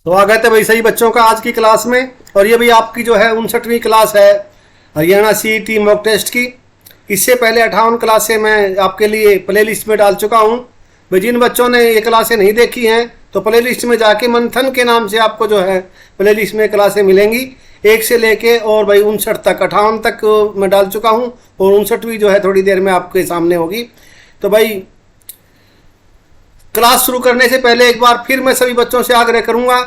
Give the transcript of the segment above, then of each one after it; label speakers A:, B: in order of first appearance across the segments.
A: स्वागत है भाई सही बच्चों का आज की क्लास में। और ये भाई आपकी जो है 59वीं क्लास है हरियाणा सीईटी मॉक टेस्ट की। इससे पहले 58 क्लासें मैं आपके लिए प्ले लिस्ट में डाल चुका हूँ। भाई जिन बच्चों ने ये क्लासें नहीं देखी हैं तो प्ले लिस्ट में जाके मंथन के नाम से आपको जो है प्ले लिस्ट में क्लासें मिलेंगी 1 से लेके और भाई 59 तक 58 तक मैं डाल चुका हूँ और 59वीं जो है थोड़ी देर में आपके सामने होगी। तो भाई क्लास शुरू करने से पहले एक बार फिर मैं सभी बच्चों से आग्रह करूंगा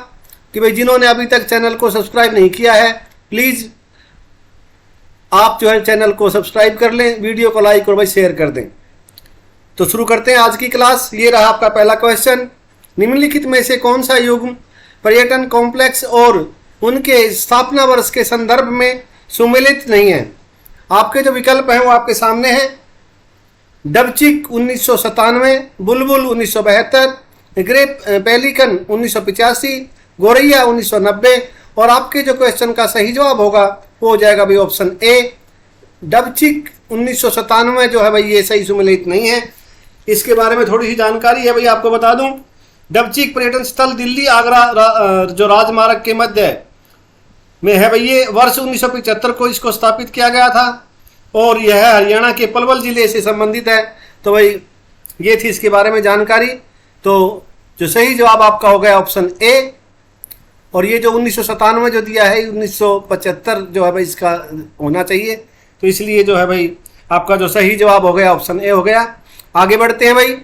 A: कि भाई जिन्होंने अभी तक चैनल को सब्सक्राइब नहीं किया है प्लीज़ आप जो है चैनल को सब्सक्राइब कर लें, वीडियो को लाइक और भाई शेयर कर दें। तो शुरू करते हैं आज की क्लास। ये रहा आपका पहला क्वेश्चन। निम्नलिखित में से कौन सा युग्म पर्यटन कॉम्प्लेक्स और उनके स्थापना वर्ष के संदर्भ में सुमेलित नहीं है? आपके जो विकल्प हैं वो आपके सामने हैं। डबचिक 1997, बुलबुल 1972, ग्रे पेलिकन 1985, गोरैया 1990 और आपके जो क्वेश्चन का सही जवाब होगा वो हो जाएगा भाई ऑप्शन ए। डबचिक 1997 जो है भाई ये सही सुमेलित नहीं है। इसके बारे में थोड़ी सी जानकारी है भाई आपको बता दूं। डबचिक पर्यटन स्थल दिल्ली आगरा जो राजमार्ग के मध्य में है भाई, ये वर्ष 1975 को इसको स्थापित किया गया था और यह हरियाणा के पलवल जिले से संबंधित है। तो भाई ये थी इसके बारे में जानकारी। तो जो सही जवाब आपका हो गया ऑप्शन ए। और ये जो 1997 जो दिया है 1975 जो है भाई इसका होना चाहिए। तो इसलिए जो है भाई आपका जो सही जवाब हो गया ऑप्शन ए हो गया। आगे बढ़ते हैं भाई।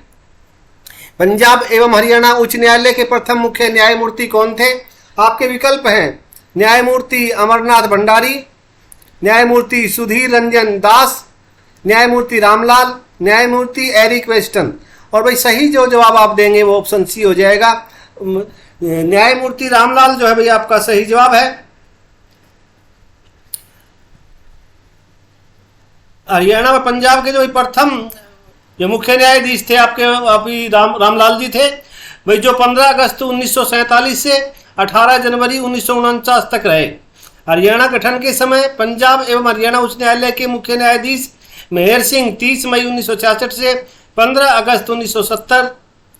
A: पंजाब एवं हरियाणा उच्च न्यायालय के प्रथम मुख्य न्यायमूर्ति कौन थे? आपके विकल्प हैं न्यायमूर्ति अमरनाथ भंडारी, न्यायमूर्ति सुधीर रंजन दास, न्यायमूर्ति रामलाल, न्यायमूर्ति एरिक वेस्टन। और भाई सही जो जवाब आप देंगे वो ऑप्शन सी हो जाएगा। न्यायमूर्ति रामलाल जो है भाई आपका सही जवाब है। हरियाणा व पंजाब के जो प्रथम जो मुख्य न्यायाधीश थे आपके अभी रामलाल जी थे भाई, जो 15 अगस्त 1947 से 18 जनवरी 1949 तक रहे। हरियाणा गठन के समय पंजाब एवं हरियाणा उच्च न्यायालय के मुख्य न्यायाधीश मेहर सिंह 30 मई 1966 से 15 अगस्त 1970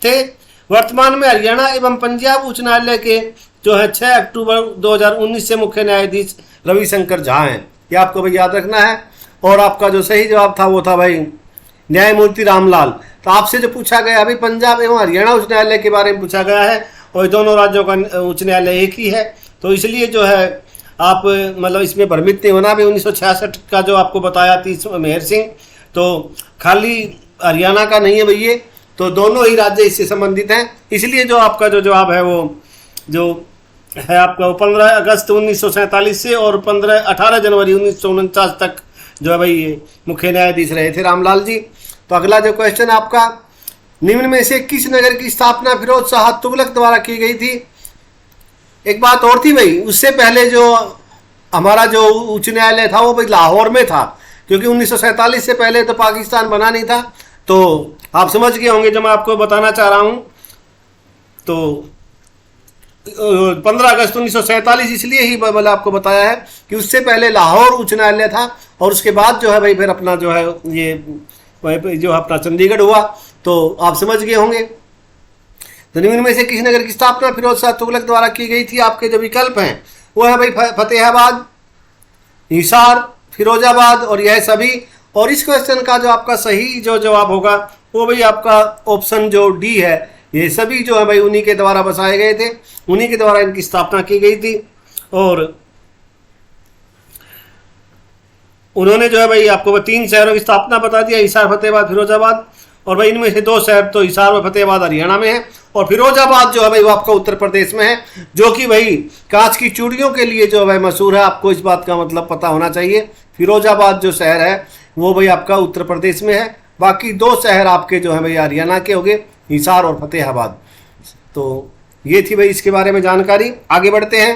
A: थे। वर्तमान में हरियाणा एवं पंजाब उच्च न्यायालय के जो है 6 अक्टूबर 2019 से मुख्य न्यायाधीश रविशंकर झा हैं। ये आपको भाई याद रखना है। और आपका जो सही जवाब था वो था भाई न्यायमूर्ति रामलाल। तो आपसे जो पूछा गया अभी पंजाब एवं हरियाणा उच्च न्यायालय के बारे में पूछा गया है और दोनों राज्यों का उच्च न्यायालय एक ही है। तो इसलिए जो है आप मतलब इसमें भ्रमित नहीं होना। भी 1966 का जो आपको बताया 30 मेहर सिंह, तो खाली हरियाणा का नहीं है भैया, तो दोनों ही राज्य इससे संबंधित हैं। इसलिए जो आपका जो जवाब है वो जो है आपका 15 अगस्त 1947 से और 18 जनवरी 1949 तक जो है भाई ये मुख्य न्यायाधीश रहे थे रामलाल जी। तो अगला जो क्वेश्चन आपका, निम्न में से किस नगर की स्थापना फिरोज शाह तुगलक द्वारा की गई थी? एक बात और थी भाई, उससे पहले जो हमारा जो उच्च न्यायालय था वो भाई लाहौर में था, क्योंकि 1947 से पहले तो पाकिस्तान बना नहीं था। तो आप समझ गए होंगे जो मैं आपको बताना चाह रहा हूँ। तो 15 अगस्त 1947 इसलिए ही मतलब आपको बताया है कि उससे पहले लाहौर उच्च न्यायालय था और उसके बाद जो है भाई फिर अपना जो है ये जो अपना चंडीगढ़ हुआ। तो आप समझ गए होंगे। तो निम्न में से किस नगर की स्थापना फिरोज शाह तुगलक द्वारा की गई थी? आपके जो विकल्प हैं वो है भाई फतेहाबाद, हिसार, फिरोजाबाद और यह सभी। और इस क्वेश्चन का जो आपका सही जो जवाब होगा वो भाई आपका ऑप्शन जो डी है। ये सभी जो है भाई उन्हीं के द्वारा बसाए गए थे, उन्हीं के द्वारा इनकी स्थापना की गई थी। और उन्होंने जो है भाई आपको 3 शहरों की स्थापना बता दिया, हिसार, फतेहाबाद, फिरोजाबाद। और भाई इनमें से 2 शहर तो हिसार और फतेहाबाद हरियाणा में है और फिरोजाबाद जो है भाई वो आपका उत्तर प्रदेश में है, जो कि भाई कांच की चूड़ियों के लिए जो है भाई मशहूर है। आपको इस बात का मतलब पता होना चाहिए। फिरोजाबाद जो शहर है वो भाई आपका उत्तर प्रदेश में है। बाकी 2 शहर आपके जो है भाई हरियाणा के हो गए, हिसार और फतेहाबाद। तो ये थी भाई इसके बारे में जानकारी। आगे बढ़ते हैं।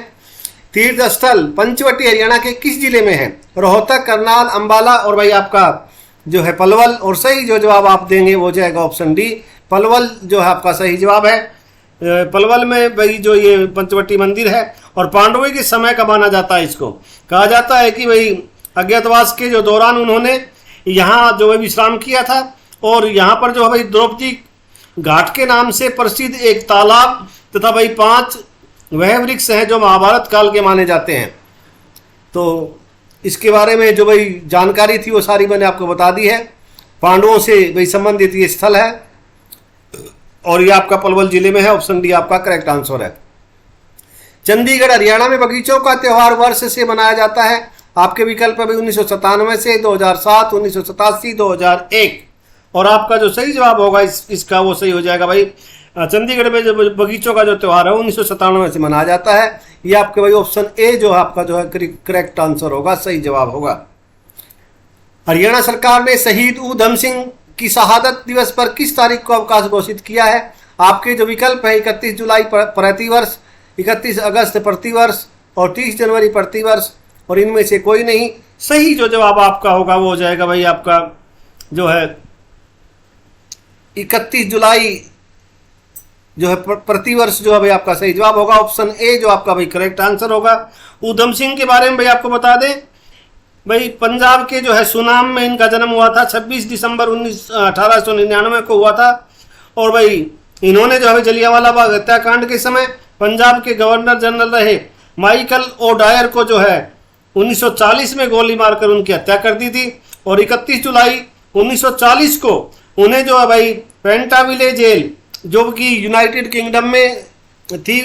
A: तीर्थ स्थल पंचवटी हरियाणा के किस जिले में है? रोहतक, करनाल, अंबाला और भाई आपका जो है पलवल। और सही जो जवाब आप देंगे वो जाएगा ऑप्शन डी, पलवल जो है आपका सही जवाब है। पलवल में भाई जो ये पंचवटी मंदिर है और पांडवों के समय का माना जाता है। इसको कहा जाता है कि भाई अज्ञातवास के जो दौरान उन्होंने यहाँ जो है विश्राम किया था और यहाँ पर जो है भाई द्रौपदी घाट के नाम से प्रसिद्ध एक तालाब तथा भाई 5 वह वृक्ष हैं जो महाभारत काल के माने जाते हैं। तो इसके बारे में जो भाई जानकारी थी वो सारी मैंने आपको बता दी है। पांडवों से भाई संबंधित ये स्थल है और ये आपका पलवल जिले में है। ऑप्शन डी आपका करेक्ट आंसर है। चंडीगढ़ हरियाणा में बगीचों का त्यौहार वर्ष से मनाया जाता है। आपके विकल्प है 1997 से, 2007, 1987, 2001 और आपका जो सही जवाब होगा इसका वो सही हो जाएगा भाई। चंडीगढ़ में जो बगीचों का जो त्यौहार है 1997 से मनाया जाता है। ये आपके भाई ऑप्शन ए जो है आपका जो है करेक्ट आंसर होगा, सही जवाब होगा। हरियाणा सरकार ने शहीद ऊधम सिंह की शहादत दिवस पर किस तारीख को अवकाश घोषित किया है? आपके जो विकल्प है 31 जुलाई प्रति वर्ष, 31 अगस्त प्रति वर्ष और 30 जनवरी प्रति वर्ष और इनमें से कोई नहीं। सही जो जवाब आपका होगा वो हो जाएगा भाई आपका जो है 31 जुलाई जो है प्रति वर्ष जो है भाई आपका सही जवाब होगा। ऑप्शन ए जो आपका भाई करेक्ट आंसर होगा। ऊधम सिंह के बारे में भाई आपको बता दें भाई, पंजाब के जो है सुनाम में इनका जन्म हुआ था। 26 दिसंबर 1899 को हुआ था और भाई इन्होंने जो है जलियांवाला बाग हत्याकांड के समय पंजाब के गवर्नर जनरल रहे माइकल ओडायर को जो है 1940 में गोली मारकर उनकी हत्या कर दी थी और 31 जुलाई 1940 को उन्हें जो है भाई पेंटाविले जेल जो कि यूनाइटेड किंगडम में थी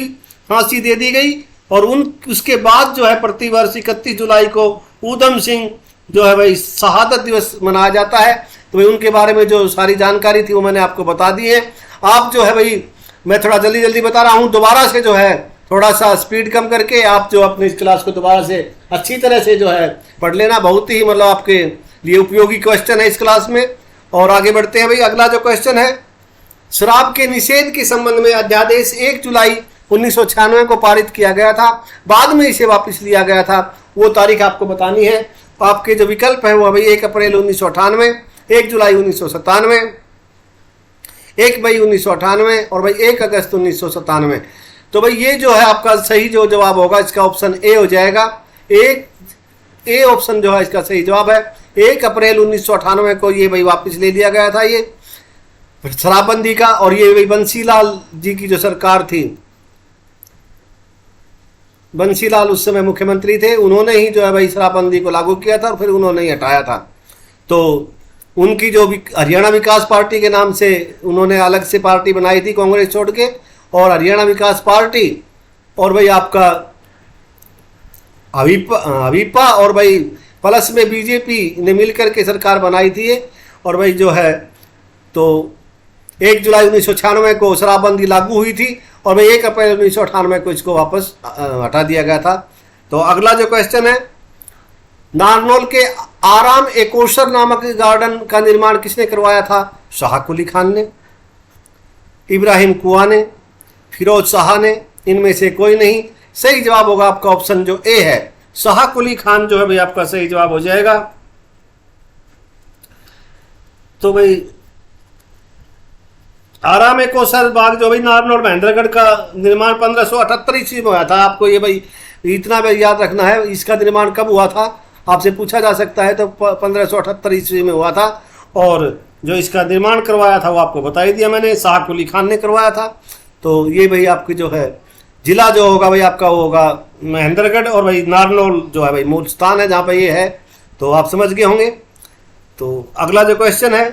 A: फांसी दे दी गई और उसके बाद जो है प्रतिवर्ष 31 जुलाई को ऊधम सिंह जो है भाई शहादत दिवस मनाया जाता है। तो भाई उनके बारे में जो सारी जानकारी थी वो मैंने आपको बता दी है। आप जो है भाई मैं थोड़ा जल्दी बता रहा हूँ, दोबारा से जो है थोड़ा सा स्पीड कम करके आप जो अपनी इस क्लास को दोबारा से अच्छी तरह से जो है पढ़ लेना। बहुत ही मतलब आपके लिए उपयोगी क्वेश्चन है इस क्लास में। और आगे बढ़ते हैं भाई। अगला जो क्वेश्चन है, शराब के निषेध के संबंध में अध्यादेश 1 जुलाई 1996 को पारित किया गया था, बाद में इसे वापस लिया गया था, वो तारीख आपको बतानी है। आपके जो विकल्प है वो भाई 1 अप्रैल 1998, 1 जुलाई 1997, 1 मई 1998 और भाई 1 अगस्त 1997। तो भाई ये जो है आपका सही जो जवाब होगा इसका ऑप्शन ए हो जाएगा। ए ऑप्शन जो है इसका सही जवाब है। 1 अप्रैल 1998 को ये भाई वापस ले लिया गया था ये शराबबंदी का। और ये भाई बंसीलाल जी की जो सरकार थी, बंसीलाल उस समय मुख्यमंत्री थे, उन्होंने ही जो है भाई शराबबंदी को लागू किया था और फिर उन्होंने ही हटाया था। तो उनकी जो हरियाणा विकास पार्टी के नाम से उन्होंने अलग से पार्टी बनाई थी कांग्रेस छोड़ के, और हरियाणा विकास पार्टी और भाई आपका अविपा और भाई प्लस में बीजेपी ने मिलकर के सरकार बनाई थी। और भाई जो है तो 1 जुलाई 1996 को शराबबंदी लागू हुई थी और भाई 1 अप्रैल 1998 को इसको वापस हटा दिया गया था। तो अगला जो क्वेश्चन है, नारनौल के आराम एकोशर नामक गार्डन का निर्माण किसने करवाया था? शाह कुली खान ने, इब्राहिम कुआ ने, फिरोज शाह ने, इनमें से कोई नहीं। सही जवाब होगा आपका ऑप्शन जो ए है, शाह कुली खान जो है भाई आपका सही जवाब हो जाएगा। तो भाई आराम एकोशर बाग जो भाई नारनौल महेंद्रगढ़ का निर्माण 1578 ईस्वी में हुआ था। आपको ये भाई इतना भाई याद रखना है, इसका निर्माण कब हुआ था आपसे पूछा जा सकता है। तो 1578 ईस्वी में हुआ था और जो इसका निर्माण करवाया था वो आपको बता ही दिया मैंने, शाह कुली खान ने करवाया था। तो ये भाई आपकी जो है जिला जो होगा भाई आपका वो होगा महेंद्रगढ़ और भाई नारनौल जो है भाई मूल स्थान है जहाँ पर ये है। तो आप समझ गए होंगे। तो अगला जो क्वेश्चन है,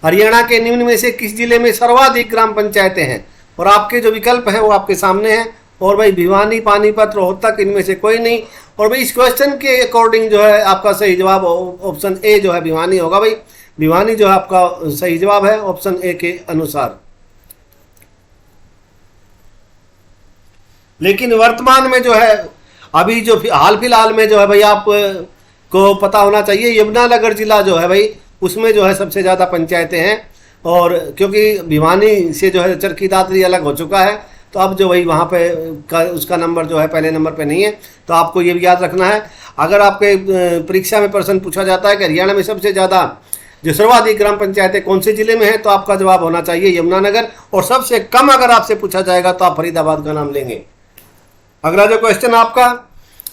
A: हरियाणा के निम्न में से किस जिले में सर्वाधिक ग्राम पंचायतें हैं? और आपके जो विकल्प हैं वो आपके सामने हैं। और भाई भिवानी, पानीपत, रोहतक, इनमें से कोई नहीं। और भाई इस क्वेश्चन के अकॉर्डिंग जो है आपका सही जवाब ऑप्शन ए जो है भिवानी होगा। भाई भिवानी जो है आपका सही जवाब है ऑप्शन ए के अनुसार। लेकिन वर्तमान में जो है अभी जो हाल फिलहाल में जो है भाई आप को पता होना चाहिए, यमुनानगर जिला जो है भाई उसमें जो है सबसे ज़्यादा पंचायतें हैं। और क्योंकि भिवानी से जो है चरखी दादरी अलग हो चुका है, तो अब जो भाई वहाँ पे उसका नंबर जो है पहले नंबर पे नहीं है। तो आपको ये भी याद रखना है, अगर आपके परीक्षा में प्रश्न पूछा जाता है कि हरियाणा में सबसे ज़्यादा जो सर्वाधिक ग्राम पंचायतें कौन से जिले में है, तो आपका जवाब होना चाहिए यमुनानगर। और सबसे कम अगर आपसे पूछा जाएगा तो आप फरीदाबाद का नाम लेंगे। अगला जो क्वेश्चन आपका,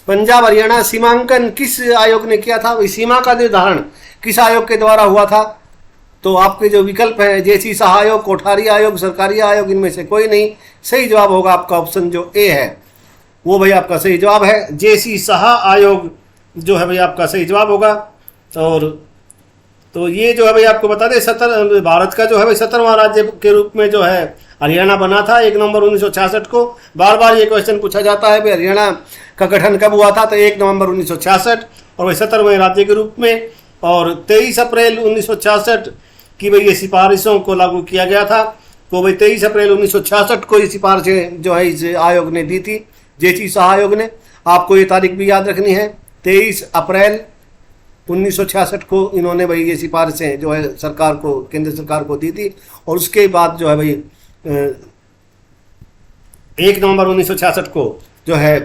A: पंजाब हरियाणा सीमांकन किस आयोग ने किया था? सीमा का निर्धारण किस आयोग के द्वारा हुआ था? तो आपके जो विकल्प हैं जेसी शाह आयोग, कोठारी आयोग, सरकारी आयोग, इनमें से कोई नहीं। सही जवाब होगा आपका ऑप्शन जो ए है, वो भाई आपका सही जवाब है। जेसी शाह आयोग जो है भाई आपका सही जवाब होगा। और तो ये जो है भाई आपको बता दें, भारत का जो है भाई 17वां राज्य के रूप में जो है हरियाणा बना था 1 नवंबर 1966 को। बार बार ये क्वेश्चन पूछा जाता है भाई हरियाणा का गठन कब हुआ था, तो 1 नवंबर 1966 और भाई 17वें राज्य के रूप में। और 23 अप्रैल 1966 की भाई ये सिफारिशों को लागू किया गया था। तो भाई 23 अप्रैल 1966 को ये सिफारिशें जो है इस आयोग ने दी थी, जेसी शाह आयोग ने। आपको ये तारीख भी याद रखनी है, 23 अप्रैल 1966 को इन्होंने भाई ये सिफारिशें जो है सरकार को, केंद्र सरकार को दी थी। और उसके बाद जो है भाई 1 नवंबर 1966 को जो है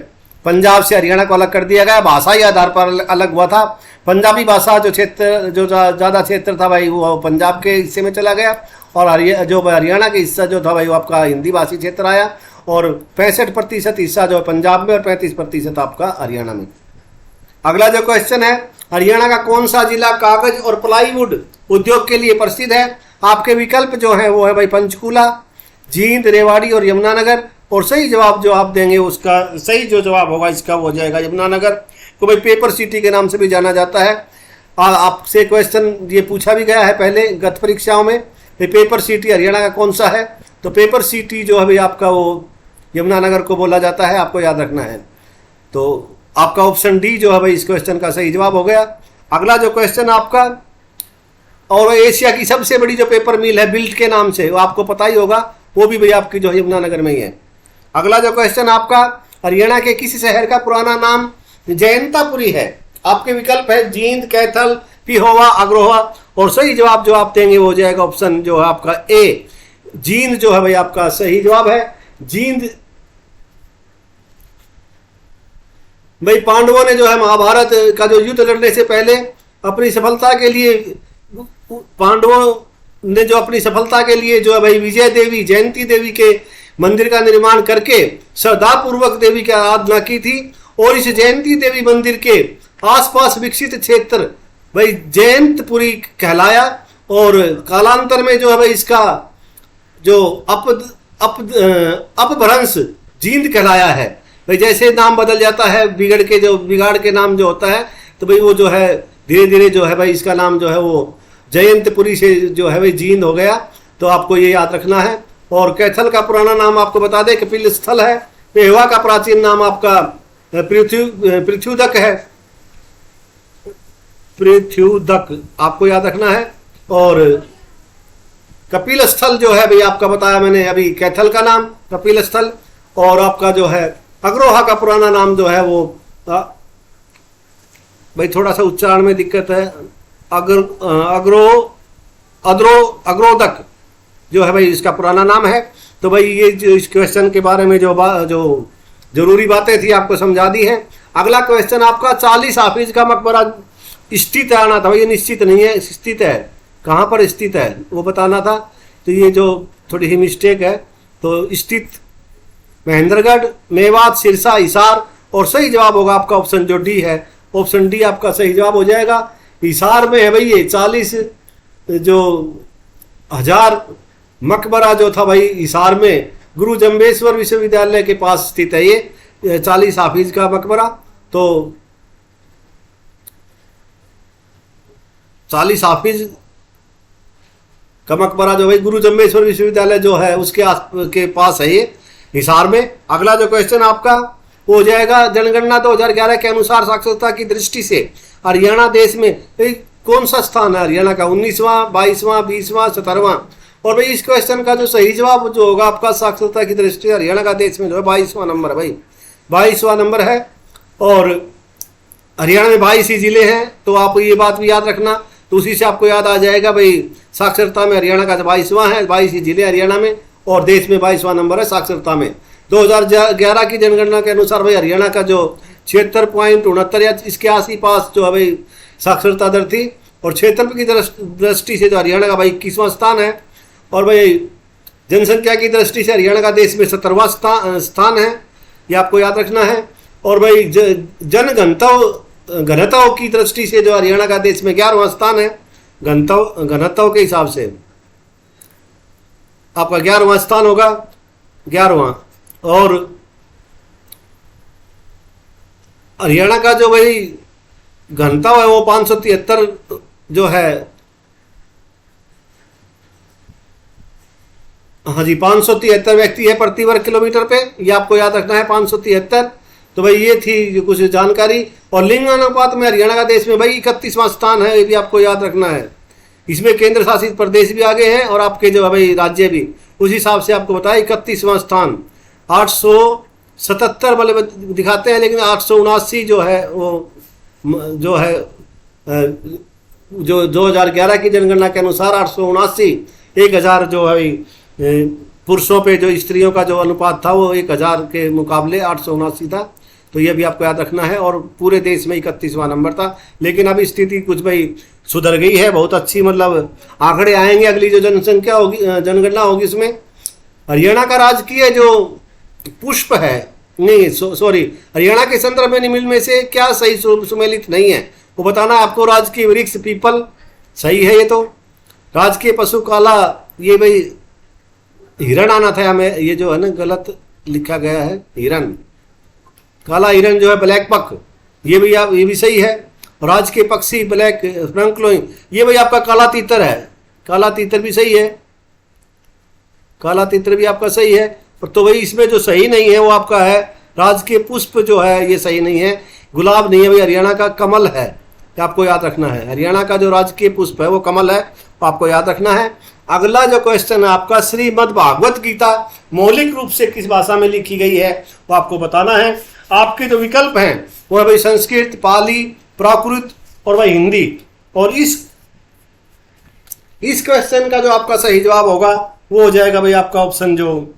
A: पंजाब से हरियाणा को अलग कर दिया गया। भाषाई आधार पर अलग हुआ था। पंजाबी भाषा जो क्षेत्र, जो ज़्यादा क्षेत्र था भाई वो पंजाब के हिस्से में चला गया, और हरियाणा के हिस्सा जो था भाई वो आपका हिंदी भाषी क्षेत्र आया। और 65% हिस्सा जो है पंजाब में और 35% आपका हरियाणा में। अगला जो क्वेश्चन है, हरियाणा का कौन सा जिला कागज और प्लाईवुड उद्योग के लिए प्रसिद्ध है? आपके विकल्प जो है वो है भाई पंचकूला, जींद, रेवाड़ी और यमुनानगर। और सही जवाब जो आप देंगे उसका सही जो जवाब होगा इसका वो हो जाएगा यमुनानगर, को भाई पेपर सिटी के नाम से भी जाना जाता है। आपसे क्वेश्चन ये पूछा भी गया है पहले गत परीक्षाओं में, पेपर सिटी हरियाणा का कौन सा है? तो पेपर सिटी जो है भाई आपका वो यमुनानगर को बोला जाता है, आपको याद रखना है। तो आपका ऑप्शन डी जो है भाई इस क्वेश्चन का सही जवाब हो गया। अगला जो क्वेश्चन आपका, और एशिया की सबसे बड़ी जो पेपर मिल है बिल्ट के नाम से, वो आपको पता ही होगा, वो भी भाई आपकी जो है यमुनानगर में ही है। अगला जो क्वेश्चन आपका, हरियाणा के किसी शहर का पुराना नाम जयंतापुरी है? आपके विकल्प है जींद, कैथल, पिहोवा, अग्रोहा। और सही जवाब जो आप देंगे वो हो जाएगा ऑप्शन जो है आपका ए, जींद जो है भाई आपका सही जवाब है। जींद भाई पांडवों ने जो है महाभारत का जो युद्ध लड़ने से पहले अपनी सफलता के लिए, पांडवों ने जो अपनी सफलता के लिए जो है भाई विजय देवी, जयंती देवी के मंदिर का निर्माण करके श्रद्धापूर्वक देवी की आराधना की थी। और इस जयंती देवी मंदिर के आसपास विकसित क्षेत्र भाई जयंतपुरी कहलाया। और कालांतर में जो है भाई इसका जो अपभ्रंश जींद कहलाया है। भाई जैसे नाम बदल जाता है बिगाड़ के नाम जो होता है, तो भाई वो जो है धीरे धीरे जो है भाई इसका नाम जो है वो जयंतपुरी से जो है भाई जींद हो गया। तो आपको ये याद रखना है। और कैथल का पुराना नाम आपको बता दें कपिल स्थल है। पेहवा का प्राचीन नाम आपका पृथ्व्युदक है, पृथ्व्युदक आपको याद रखना है। और कपिल स्थल जो है भाई आपका बताया मैंने अभी कैथल का नाम कपिल स्थल। और आपका जो है अग्रोहा का पुराना नाम जो है वो भाई थोड़ा सा उच्चारण में दिक्कत है, अग्रोदक जो है भाई इसका पुराना नाम है। तो भाई ये जो इस क्वेश्चन के बारे में जो जरूरी बातें थी आपको समझा दी है। अगला क्वेश्चन आपका 40 हाफिज का मकबरा स्थित आना था। ये निश्चित नहीं है, स्थित है, कहाँ पर स्थित है वो बताना था। तो ये जो थोड़ी ही मिस्टेक है, तो स्थित महेंद्रगढ़, मेवात, सिरसा, हिसार। और सही जवाब होगा आपका ऑप्शन जो डी है, ऑप्शन डी आपका सही जवाब हो जाएगा। हिसार में है भाई ये 40 जो हजार मकबरा जो था भाई हिसार में गुरु जम्बेश्वर विश्वविद्यालय के पास स्थित है ये 40 हाफिज का मकबरा। तो 40 हाफिज का मकबरा जो भाई गुरु जम्बेश्वर विश्वविद्यालय जो है उसके के पास है ये हिसार में। अगला जो क्वेश्चन आपका वो हो जाएगा, जनगणना 2011 के अनुसार साक्षरता की दृष्टि से हरियाणा देश में कौन सा स्थान है? हरियाणा का 19वां, 22वां, 20वां, 17वां। और भाई इस क्वेश्चन का जो सही जवाब जो होगा आपका साक्षरता की दृष्टि से हरियाणा का देश में जो है 22वां नंबर है भाई, 22वां नंबर है। और हरियाणा में 22 ही जिले हैं, तो आप ये बात भी याद रखना। तो उसी से आपको याद आ जाएगा भाई साक्षरता में हरियाणा का 22वां है, 22 ही जिले हरियाणा में, और देश में 22वां नंबर है साक्षरता में। 2011 की जनगणना के अनुसार भाई हरियाणा का जो 76.69 या इसके आस-पास जो है भाई साक्षरता दर थी। और क्षेत्रफल की दृष्टि से जो हरियाणा का भाई 21वां स्थान है। और भाई जनसंख्या की दृष्टि से हरियाणा का देश में 17वां स्थान है, ये आपको याद रखना है। और भाई घनत्व की दृष्टि से जो हरियाणा का देश में 11वां स्थान है, घनत्व के हिसाब से आपका 11वां स्थान होगा, 11वां। और हरियाणा का जो भाई घनता है वो 573 जो है, हाँ जी 573 व्यक्ति है प्रति वर्ग किलोमीटर पे, ये आपको याद रखना है 573। तो भाई ये थी कुछ जानकारी। और लिंग अनुपात में हरियाणा का देश में भाई 31वां स्थान है, ये भी आपको याद रखना है। इसमें केंद्र शासित प्रदेश भी आगे हैं और आपके जो है भाई राज्य भी, उस हिसाब से आपको बताया 31वां स्थान। 877 मतलब दिखाते हैं, लेकिन 879 जो है वो जो है जो 2011 की जनगणना के अनुसार 879, 1000 जो है पुरुषों पे जो स्त्रियों का जो अनुपात था वो 1000 के मुकाबले 879 था। तो ये भी आपको याद रखना है। और पूरे देश में 31वां नंबर था। लेकिन अभी स्थिति कुछ भाई सुधर गई है, बहुत अच्छी मतलब आंकड़े आएंगे अगली जो जनसंख्या होगी, जनगणना होगी, उसमें हरियाणा का राजकीय जो पुष्प है, नहीं सॉरी, हरियाणा के संदर्भ में से क्या सही सुमेलित नहीं है वो बताना आपको। राजकीय वृक्ष पीपल सही है ये तो। राजकीय पशु काला, ये भाई हिरण आना था हमें, ये जो है ना गलत लिखा गया है, हिरण, काला हिरण जो है ब्लैक पक, ये भी सही है। राजकीय पक्षी ब्लैक फ्रंकलोइंग, ये भाई आपका काला तीतर है, काला तीतर भी सही है, काला तीतर भी आपका सही है। तो भाई इसमें जो सही नहीं है वो आपका है राजकीय पुष्प जो है, ये सही नहीं है। गुलाब नहीं है भाई, हरियाणा का कमल है, आपको याद रखना है। हरियाणा का जो राजकीय पुष्प है वो कमल है, तो आपको याद रखना है। अगला जो क्वेश्चन है आपका, श्रीमद् भागवत गीता मौलिक रूप से किस भाषा में लिखी गई है वो आपको बताना है। आपके जो विकल्प हैं वो है भाई संस्कृत, पाली, प्राकृत और भाई हिंदी। और इस क्वेश्चन का जो आपका सही जवाब होगा वो हो जाएगा भाई आपका ऑप्शन जो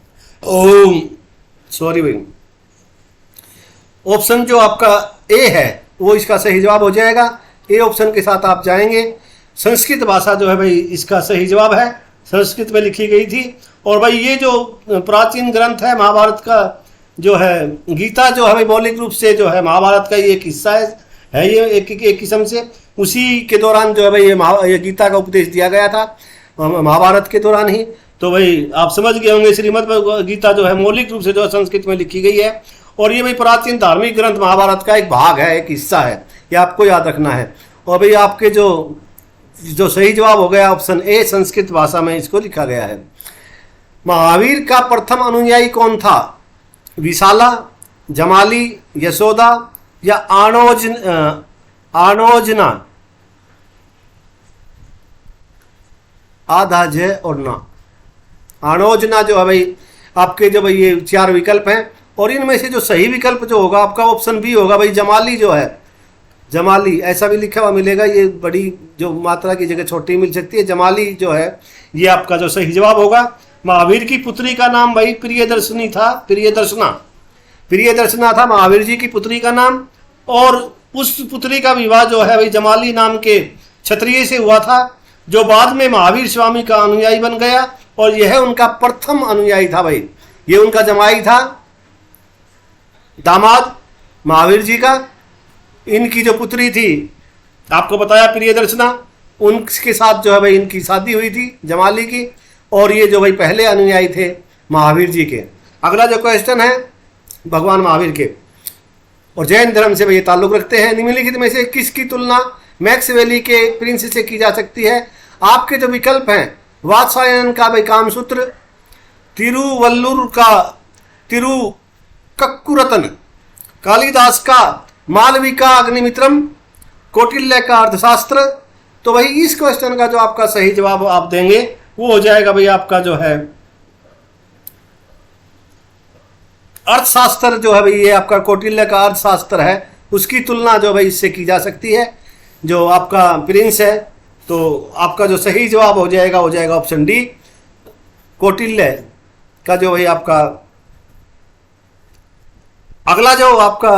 A: ऑप्शन जो आपका ए है वो इसका सही जवाब हो जाएगा। ए ऑप्शन के साथ आप जाएंगे। संस्कृत भाषा जो है भाई इसका सही जवाब है, संस्कृत में लिखी गई थी। और भाई ये जो प्राचीन ग्रंथ है महाभारत का जो है, गीता जो है भाई मौलिक रूप से जो है महाभारत का ये एक हिस्सा है ये एक किस्म से। उसी के दौरान जो है भाई ये गीता का उपदेश दिया गया था महाभारत के दौरान ही। तो भाई आप समझ गए होंगे, श्रीमद् गीता जो है मौलिक रूप से जो संस्कृत में लिखी गई है। और ये भाई प्राचीन धार्मिक ग्रंथ महाभारत का एक भाग है, एक हिस्सा है, ये आपको याद रखना है। और भाई आपके जो सही जवाब हो गया ऑप्शन ए, संस्कृत भाषा में इसको लिखा गया है। महावीर का प्रथम अनुयायी कौन था? विशाला, जमाली, यशोदा या आणोजना? आधा जय और ना। आणोजना जो है भाई आपके जो भाई ये 4 विकल्प हैं और इनमें से जो सही विकल्प जो होगा आपका ऑप्शन बी होगा भाई जमाली जो है, जमाली ऐसा भी लिखा हुआ मिलेगा। ये बड़ी जो मात्रा की जगह छोटी मिल सकती है, जमाली जो है ये आपका जो सही जवाब होगा। महावीर की पुत्री का नाम भाई प्रियदर्शनी था, प्रियदर्शना था महावीर जी की पुत्री का नाम। और उस पुत्री का विवाह जो है भाई जमाली नाम के क्षत्रिय से हुआ था, जो बाद में महावीर स्वामी का अनुयायी बन गया। और यह उनका प्रथम अनुयायी था भाई, ये उनका जमाई था, दामाद महावीर जी का। इनकी जो पुत्री थी आपको बताया प्रियदर्शना, उनके साथ जो है भाई इनकी शादी हुई थी जमाली की। और ये जो भाई पहले अनुयायी थे महावीर जी के। अगला जो क्वेश्चन है भगवान महावीर के और जैन धर्म से भाई ताल्लुक रखते हैं। निम्नलिखित में से किसकी तुलना मैक्सवेली के प्रिंस से की जा सकती है? आपके जो विकल्प हैं, वात्सायन का भाई कामसूत्र, तिरुवल्लुर का तिरुकक्कुरतन, कालिदास का मालविका अग्निमित्रम, कौटिल्य का अर्थशास्त्र। तो भाई इस क्वेश्चन का जो आपका सही जवाब आप देंगे वो हो जाएगा भाई आपका जो है अर्थशास्त्र जो है भाई ये आपका कौटिल्य का अर्थशास्त्र है, उसकी तुलना जो भाई इससे की जा सकती है जो आपका प्रिंस है। तो आपका जो सही जवाब हो जाएगा ऑप्शन डी, कौटिल्य का जो भाई आपका। अगला जो आपका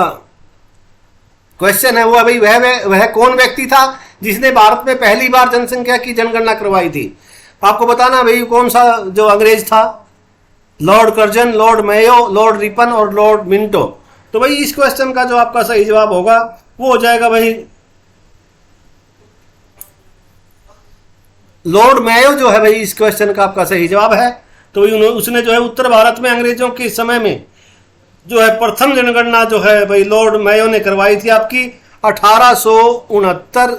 A: क्वेश्चन है वो भाई वह कौन व्यक्ति था जिसने भारत में पहली बार जनसंख्या की जनगणना करवाई थी? आपको बताना भाई कौन सा जो अंग्रेज था, Lord Curzon, Lord Mayo, Lord Ripon और लॉर्ड मिंटो। तो भाई इस क्वेश्चन का जो आपका सही जवाब होगा वो हो जाएगा भाई लॉर्ड मेयो जो है भाई इस क्वेश्चन का आपका सही जवाब है। तो उसने जो है उत्तर भारत में अंग्रेजों के समय में जो है प्रथम जनगणना जो है भाई लॉर्ड मेयो ने करवाई थी आपकी 1869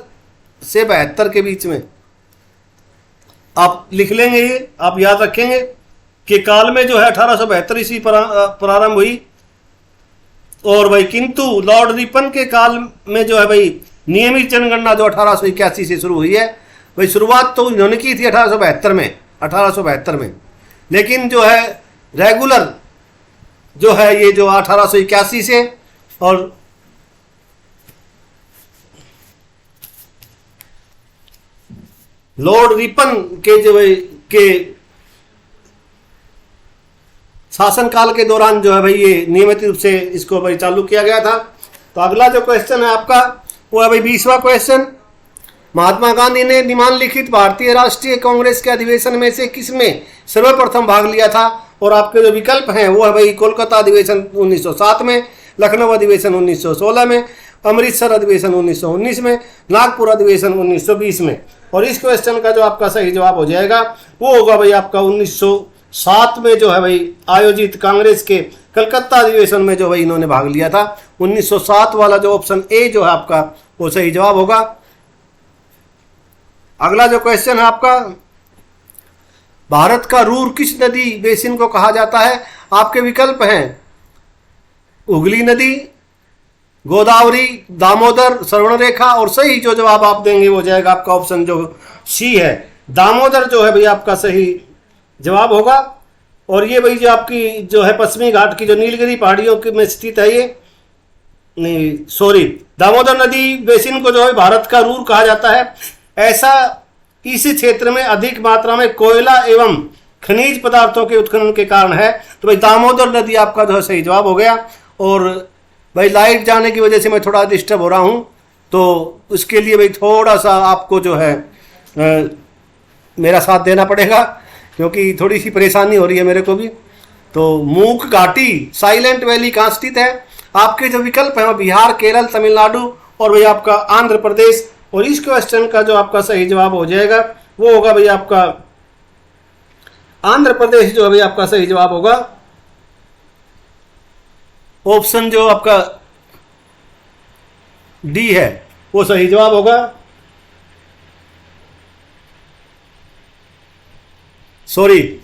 A: से 72 के बीच में। आप लिख लेंगे, ये आप याद रखेंगे कि काल में जो है 1872 ईस्वी प्रारंभ हुई, और भाई किंतु लॉर्ड रिपन के काल में जो है भाई नियमित जनगणना जो 1881 से शुरू हुई है, भाई शुरुआत तो उन्होंने की थी 1872 में, लेकिन जो है रेगुलर जो है ये जो 1881 से, और लॉर्ड रिपन के जो के शासनकाल के दौरान जो है भाई ये नियमित रूप से इसको भाई चालू किया गया था। तो अगला जो क्वेश्चन है आपका वो है भाई 20वां क्वेश्चन। महात्मा गांधी ने निम्नलिखित भारतीय राष्ट्रीय कांग्रेस के अधिवेशन में से किसमें सर्वप्रथम भाग लिया था? और आपके जो विकल्प हैं वो है भाई कोलकाता अधिवेशन 1907 में, लखनऊ अधिवेशन 1916 में, अमृतसर अधिवेशन 1919 में, नागपुर अधिवेशन 1920 में। और इस क्वेश्चन का जो आपका सही जवाब हो जाएगा वो होगा भाई आपका 1907 में जो है भाई आयोजित कांग्रेस के कलकत्ता अधिवेशन में जो भाई इन्होंने भाग लिया था। 1907 वाला जो ऑप्शन ए जो है आपका वो सही जवाब होगा। अगला जो क्वेश्चन है आपका, भारत का रूर किस नदी बेसिन को कहा जाता है? आपके विकल्प हैं हुगली नदी, गोदावरी, दामोदर, स्वर्णरेखा, और सही जो जवाब आप देंगे वो जाएगा आपका ऑप्शन जो सी है, दामोदर जो है भाई आपका सही जवाब होगा। और ये भाई जो आपकी जो है पश्चिमी घाट की जो नीलगिरी पहाड़ियों के में स्थित है, ये नहीं सॉरी, दामोदर नदी बेसिन को जो है भारत का रूर कहा जाता है। ऐसा इस क्षेत्र में अधिक मात्रा में कोयला एवं खनिज पदार्थों के उत्खनन के कारण है। तो भाई दामोदर नदी आपका जो है सही जवाब हो गया। और भाई लाइट जाने की वजह से मैं थोड़ा डिस्टर्ब हो रहा हूँ, तो उसके लिए भाई थोड़ा सा आपको जो है मेरा साथ देना पड़ेगा, क्योंकि थोड़ी सी परेशानी हो रही है मेरे को भी। तो मूक घाटी साइलेंट वैली कहाँ स्थित है? आपके जो विकल्प हैं बिहार, केरल, तमिलनाडु और भाई आपका आंध्र प्रदेश। और इस क्वेश्चन का जो आपका सही जवाब हो जाएगा वो होगा भाई आपका आंध्र प्रदेश जो है भाई आपका सही जवाब होगा। ऑप्शन जो आपका डी है वो सही जवाब होगा। सॉरी,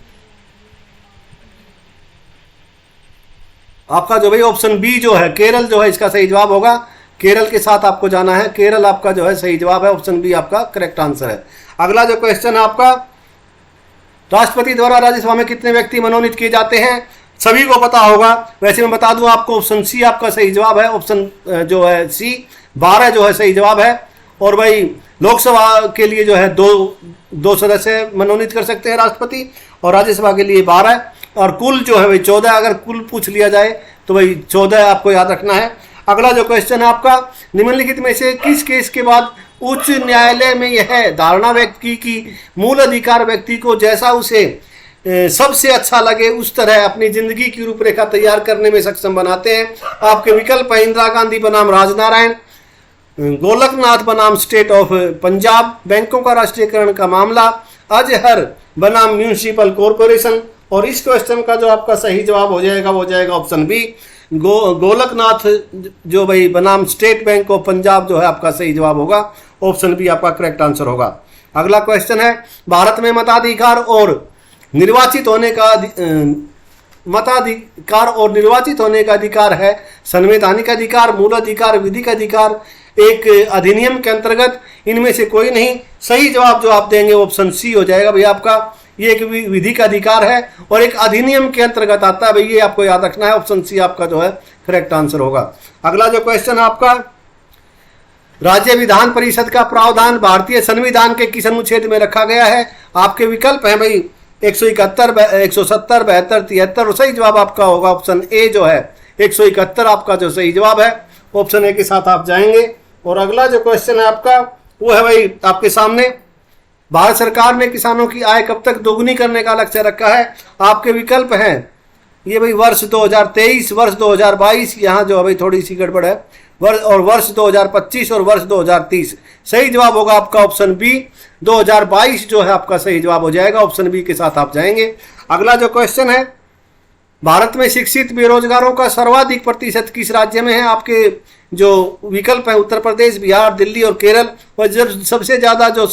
A: आपका जो भाई ऑप्शन बी जो है केरल जो है इसका सही जवाब होगा। केरल के साथ आपको जाना है, केरल आपका जो है सही जवाब है, ऑप्शन बी आपका करेक्ट आंसर है। अगला जो क्वेश्चन है आपका, राष्ट्रपति द्वारा राज्यसभा में कितने व्यक्ति मनोनीत किए जाते हैं? सभी को पता होगा, वैसे मैं बता दूं आपको ऑप्शन सी आपका सही जवाब है। ऑप्शन जो है सी 12 जो है सही जवाब है। और भाई लोकसभा के लिए जो है दो सदस्य मनोनीत कर सकते हैं राष्ट्रपति, और राज्यसभा के लिए 12, और कुल जो है भाई 14। अगर कुल पूछ लिया जाए तो भाई 14 आपको याद रखना है। अगला जो क्वेश्चन है आपका, निम्नलिखित में से किस केस के बाद उच्च न्यायालय में यह धारणा व्यक्त की कि मूल अधिकार व्यक्ति को जैसा उसे सबसे अच्छा लगे उस तरह अपनी जिंदगी की रूपरेखा तैयार करने में सक्षम बनाते हैं? आपके विकल्प है इंदिरा गांधी बनाम राजनारायण, गोलकनाथ बनाम स्टेट ऑफ पंजाब, बैंकों का राष्ट्रीयकरण का मामला, अजहर बनाम म्यूनिसिपल कॉरपोरेशन। और इस क्वेश्चन का जो आपका सही जवाब हो जाएगा वो जाएगा ऑप्शन बी, गोलकनाथ जो भाई बनाम स्टेट बैंक ऑफ पंजाब जो है आपका सही जवाब होगा। ऑप्शन बी आपका करेक्ट आंसर होगा। अगला क्वेश्चन है, भारत में मताधिकार और निर्वाचित होने का अधिकार है संवैधानिक अधिकार, मूल अधिकार, विधिक अधिकार, एक अधिनियम के अंतर्गत इनमें से कोई नहीं। सही जवाब जो आप देंगे ऑप्शन सी हो जाएगा भैया आपका, ये एक विधिक अधिकार है और एक अधिनियम के अंतर्गत आता है, भाई ये आपको याद रखना है। ऑप्शन सी आपका जो है करेक्ट आंसर होगा। अगला जो क्वेश्चन है आपका, राज्य विधान परिषद का प्रावधान भारतीय संविधान के किस अनुच्छेद में रखा गया है? आपके विकल्प हैं भाई 171, 170, 72, 73। और सही जवाब आपका होगा ऑप्शन ए जो है 171 आपका जो सही जवाब है। ऑप्शन ए के साथ आप जाएंगे। और अगला जो क्वेश्चन है आपका वो है भाई आपके सामने, भारत सरकार ने किसानों की आय कब तक दोगुनी करने का लक्ष्य रखा है? आपके विकल्प हैं ये भाई वर्ष 2023, वर्ष 2022, यहाँ जो है भाई थोड़ी सी गड़बड़ है, और वर्ष 2025 और वर्ष 2030। सही जवाब होगा आपका ऑप्शन बी, 2022 जो है आपका सही जवाब हो जाएगा। ऑप्शन बी के साथ आप जाएंगे। अगला जो क्वेश्चन है, भारत में शिक्षित बेरोजगारों का सर्वाधिक प्रतिशत किस राज्य में है? आपके जो विकल्प है उत्तर प्रदेश, बिहार, दिल्ली और केरल। और जब सबसे ज्यादा जो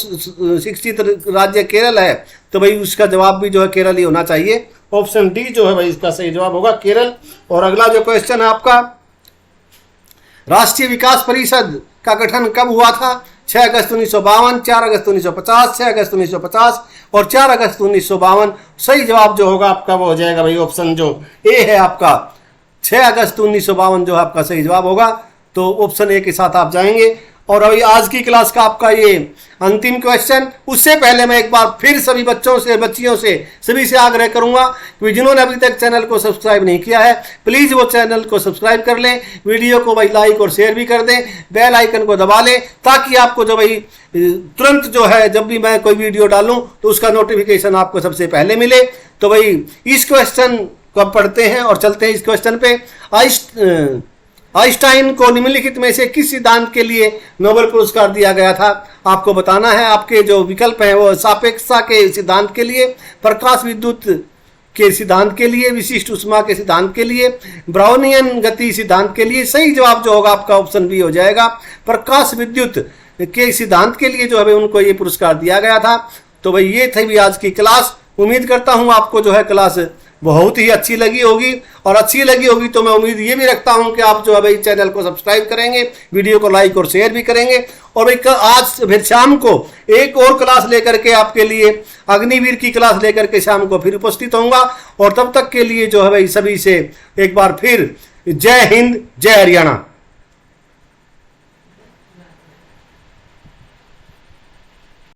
A: शिक्षित राज्य केरल है तो भाई उसका जवाब भी जो है केरल ही होना चाहिए। ऑप्शन डी जो है भाई इसका सही जवाब होगा, केरल। और अगला जो क्वेश्चन है आपका, राष्ट्रीय विकास परिषद का गठन कब हुआ था? 6 अगस्त 1952, 4 अगस्त 1950, 6 अगस्त 1950 और 4 अगस्त 1952। सही जवाब जो होगा आपका वो हो जाएगा भाई ऑप्शन जो ए है आपका, 6 अगस्त 1952 जो आपका सही जवाब होगा। तो ऑप्शन ए के साथ आप जाएंगे। और अभी आज की क्लास का आपका ये अंतिम क्वेश्चन, उससे पहले मैं एक बार फिर सभी बच्चों से, बच्चियों से, सभी से आग्रह करूंगा कि जिन्होंने अभी तक चैनल को सब्सक्राइब नहीं किया है प्लीज वो चैनल को सब्सक्राइब कर लें, वीडियो को भाई लाइक और शेयर भी कर दें, बेल आइकन को दबा लें ताकि आपको जो भाई तुरंत जो है जब भी मैं कोई वीडियो डालूं तो उसका नोटिफिकेशन आपको सबसे पहले मिले। तो भाई इस क्वेश्चन को पढ़ते हैं और चलते हैं इस क्वेश्चन पे। आइंस्टाइन को निम्नलिखित में से किस सिद्धांत के लिए नोबेल पुरस्कार दिया गया था? आपको बताना है। आपके जो विकल्प हैं वो सापेक्षता के सिद्धांत के लिए, प्रकाश विद्युत के सिद्धांत के लिए, विशिष्ट ऊष्मा के सिद्धांत के लिए, ब्राउनियन गति सिद्धांत के लिए। सही जवाब जो होगा आपका ऑप्शन बी हो जाएगा, प्रकाश विद्युत के सिद्धांत के लिए जो है उनको ये पुरस्कार दिया गया था। तो भाई ये थी भी आज की क्लास। उम्मीद करता हूँ आपको जो है क्लास बहुत ही अच्छी लगी होगी, और अच्छी लगी होगी तो मैं उम्मीद ये भी रखता हूं कि आप जो है भाई चैनल को सब्सक्राइब करेंगे, वीडियो को लाइक और शेयर भी करेंगे। और भाई आज फिर शाम को एक और क्लास लेकर के आपके लिए अग्निवीर की क्लास लेकर के शाम को फिर उपस्थित होऊंगा। और तब तक के लिए जो है भाई सभी से एक बार फिर जय हिंद, जय हरियाणा।